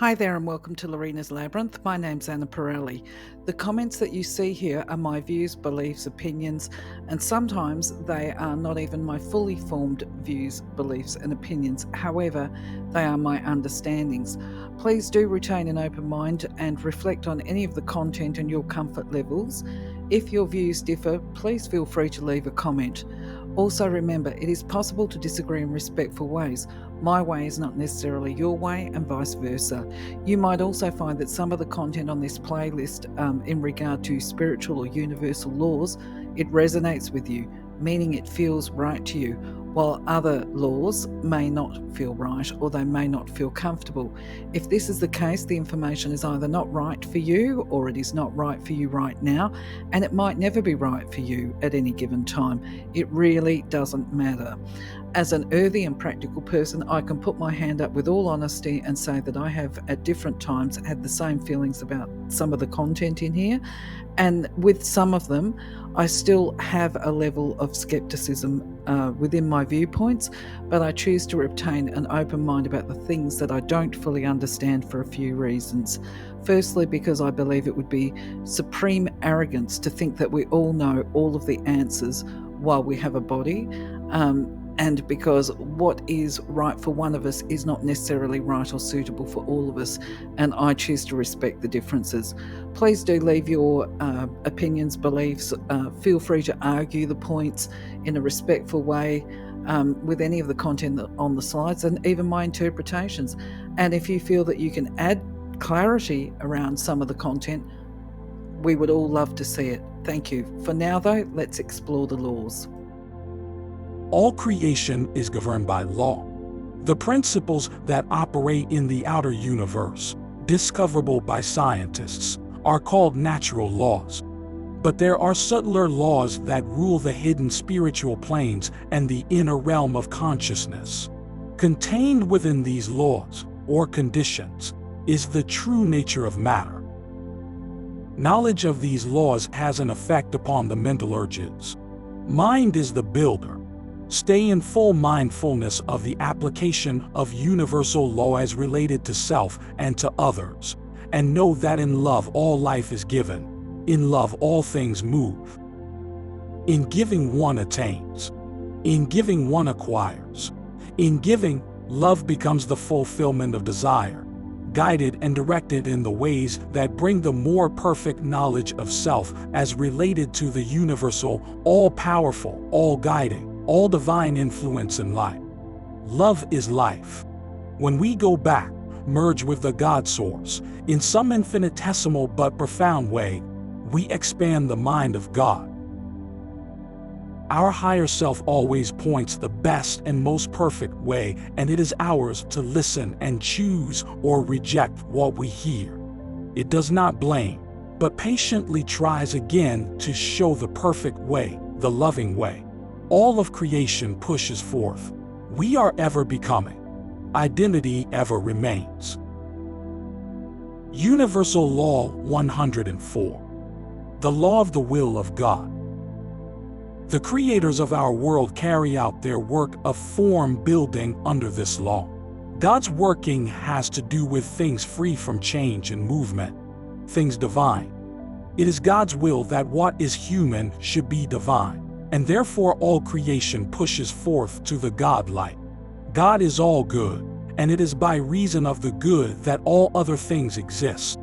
Hi there and welcome to Lorena's Labyrinth. My name's Anna Pirelli. The comments that you see here are my views, beliefs, opinions, and sometimes they are not even my fully formed views, beliefs, and opinions. However, they are my understandings. Please do retain an open mind and reflect on any of the content and your comfort levels. If your views differ, please feel free to leave a comment. Also remember, it is possible to disagree in respectful ways. My way is not necessarily your way and vice versa. You might also find that some of the content on this playlist in regard to spiritual or universal laws, it resonates with you, meaning it feels right to you, while other laws may not feel right or they may not feel comfortable. If this is the case, the information is either not right for you or it is not right for you right now, and it might never be right for you at any given time. It really doesn't matter. As an earthy and practical person, I can put my hand up with all honesty and say that I have at different times had the same feelings about some of the content in here. And with some of them, I still have a level of skepticism within my viewpoints, but I choose to retain an open mind about the things that I don't fully understand for a few reasons. Firstly, because I believe it would be supreme arrogance to think that we all know all of the answers while we have a body. And because what is right for one of us is not necessarily right or suitable for all of us, and I choose to respect the differences. Please do leave your opinions, beliefs. Feel free to argue the points in a respectful way with any of the content on the slides and even my interpretations. And if you feel that you can add clarity around some of the content, we would all love to see it. Thank you. For now, though, let's explore the laws. All creation is governed by law. The principles that operate in the outer universe, discoverable by scientists, are called natural laws. But there are subtler laws that rule the hidden spiritual planes and the inner realm of consciousness. Contained within these laws, or conditions, is the true nature of matter. Knowledge of these laws has an effect upon the mental urges. Mind is the builder. Stay in full mindfulness of the application of universal law as related to self and to others, and know that in love all life is given, in love all things move. In giving one attains, in giving one acquires. In giving, love becomes the fulfillment of desire, guided and directed in the ways that bring the more perfect knowledge of self as related to the universal, all-powerful, all-guiding, all divine influence in life. Love is life. When we go back, merge with the God source, in some infinitesimal but profound way, we expand the mind of God. Our higher self always points the best and most perfect way, and it is ours to listen and choose or reject what we hear. It does not blame, but patiently tries again to show the perfect way, the loving way. All of creation pushes forth. We are ever becoming. Identity ever remains. Universal Law 104. The law of the will of God. The creators of our world carry out their work of form building under this law. God's working has to do with things free from change and movement, things divine. It is God's will that what is human should be divine. And therefore all creation pushes forth to the God-light. God is all good, and it is by reason of the good that all other things exist.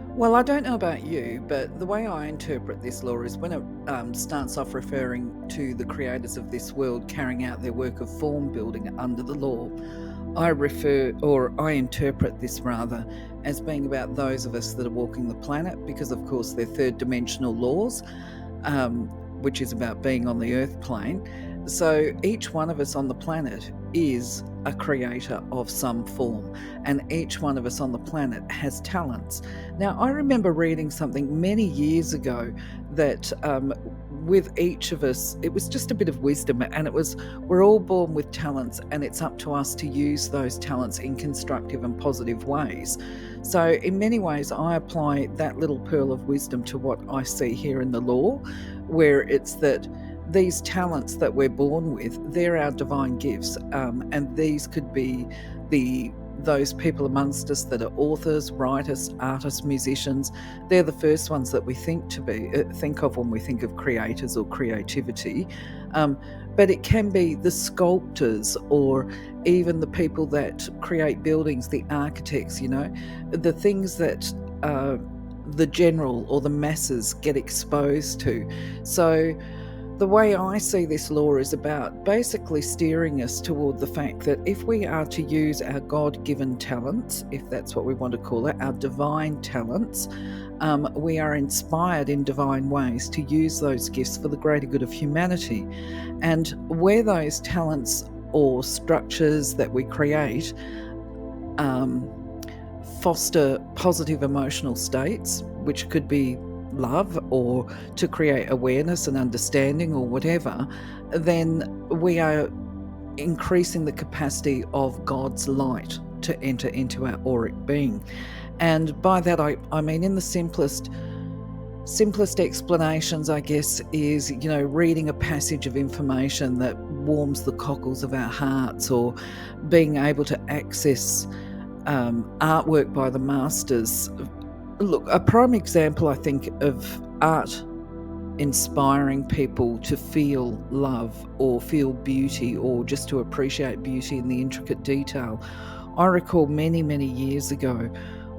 Well, I don't know about you, but the way I interpret this law is when it starts off referring to the creators of this world carrying out their work of form building under the law, I interpret this rather as being about those of us that are walking the planet, because of course they're third dimensional laws, which is about being on the earth plane. So each one of us on the planet is a creator of some form, and each one of us on the planet has talents. Now, I remember reading something many years ago that with each of us, it was just a bit of wisdom, and it was, we're all born with talents, and it's up to us to use those talents in constructive and positive ways. So in many ways, I apply that little pearl of wisdom to what I see here in the law, where it's that these talents that we're born with, they're our divine gifts, and these could be those people amongst us that are authors, writers, artists, musicians. They're the first ones that we think of when we think of creators or creativity. But it can be the sculptors, or even the people that create buildings, the architects, the things that the general or the masses get exposed to. So the way I see this law is about basically steering us toward the fact that if we are to use our God-given talents, if that's what we want to call it, our divine talents, we are inspired in divine ways to use those gifts for the greater good of humanity. And where those talents or structures that we create foster positive emotional states, which could be love or to create awareness and understanding or whatever, then we are increasing the capacity of God's light to enter into our auric being. And by that I mean, in the simplest explanations, I guess, is reading a passage of information that warms the cockles of our hearts, or being able to access artwork by the masters. Look, a prime example, I think, of art inspiring people to feel love or feel beauty, or just to appreciate beauty in the intricate detail. I recall many, many years ago,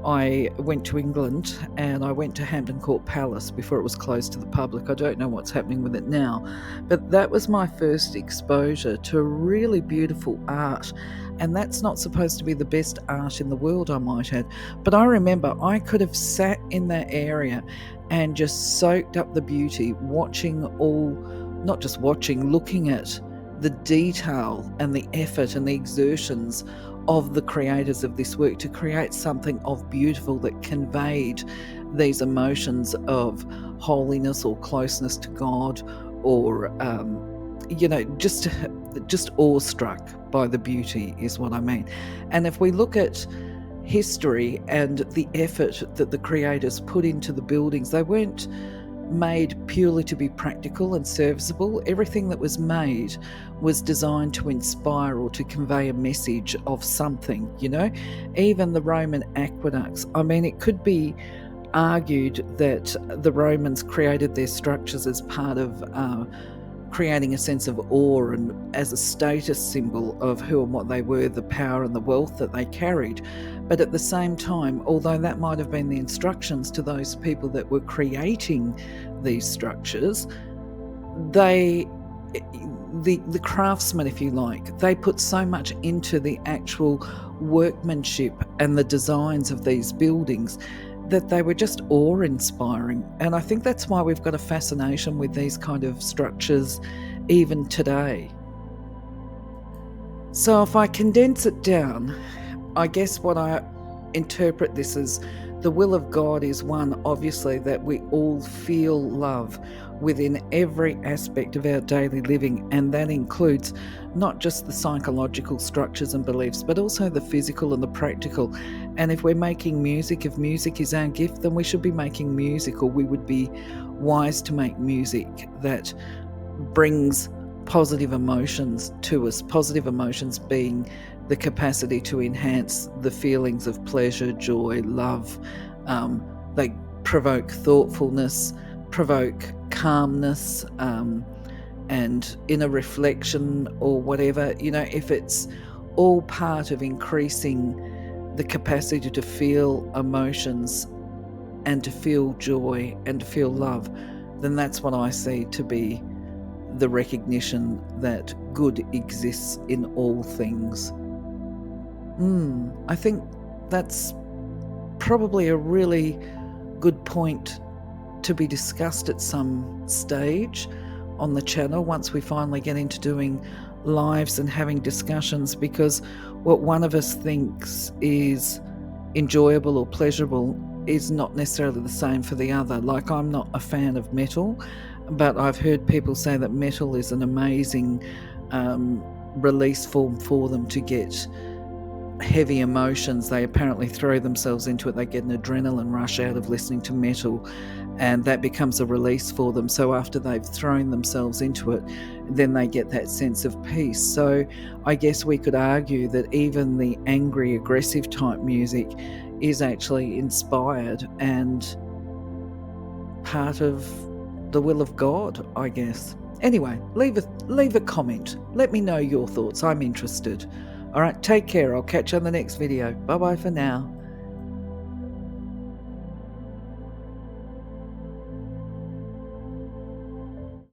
I went to England and I went to Hampton Court Palace before it was closed to the public. I don't know what's happening with it now, but that was my first exposure to really beautiful art. And that's not supposed to be the best art in the world, I might add. But I remember I could have sat in that area and just soaked up the beauty, looking at the detail and the effort and the exertions of the creators of this work to create something of beautiful that conveyed these emotions of holiness or closeness to God, or just awestruck by the beauty is what I mean. And if we look at history and the effort that the creators put into the buildings, they weren't made purely to be practical and serviceable. Everything that was made was designed to inspire or to convey a message of something, Even the Roman aqueducts, I mean, it could be argued that the Romans created their structures as part of creating a sense of awe and as a status symbol of who and what they were, the power and the wealth that they carried. But at the same time, although that might have been the instructions to those people that were creating these structures, the craftsmen, if you like, they put so much into the actual workmanship and the designs of these buildings that they were just awe-inspiring. And I think that's why we've got a fascination with these kind of structures even today. So if I condense it down, I guess what I interpret this as, the will of God is one, obviously, that we all feel love within every aspect of our daily living, and that includes not just the psychological structures and beliefs, but also the physical and the practical. And if we're making music, if music is our gift, then we should be making music, or we would be wise to make music that brings positive emotions to us, positive emotions being the capacity to enhance the feelings of pleasure, joy, love. They provoke thoughtfulness, provoke calmness, and inner reflection or whatever. If it's all part of increasing the capacity to feel emotions and to feel joy and to feel love, then that's what I see to be the recognition that good exists in all things. I think that's probably a really good point to be discussed at some stage on the channel once we finally get into doing lives and having discussions, because what one of us thinks is enjoyable or pleasurable is not necessarily the same for the other. Like, I'm not a fan of metal, but I've heard people say that metal is an amazing release form for them to get heavy emotions, they apparently throw themselves into it. They get an adrenaline rush out of listening to metal, and that becomes a release for them. So after they've thrown themselves into it, then they get that sense of peace. So I guess we could argue that even the angry, aggressive type music is actually inspired and part of the will of God, I guess. Anyway, leave a comment. Let me know your thoughts. I'm interested. All right, take care. I'll catch you on the next video. Bye-bye for now.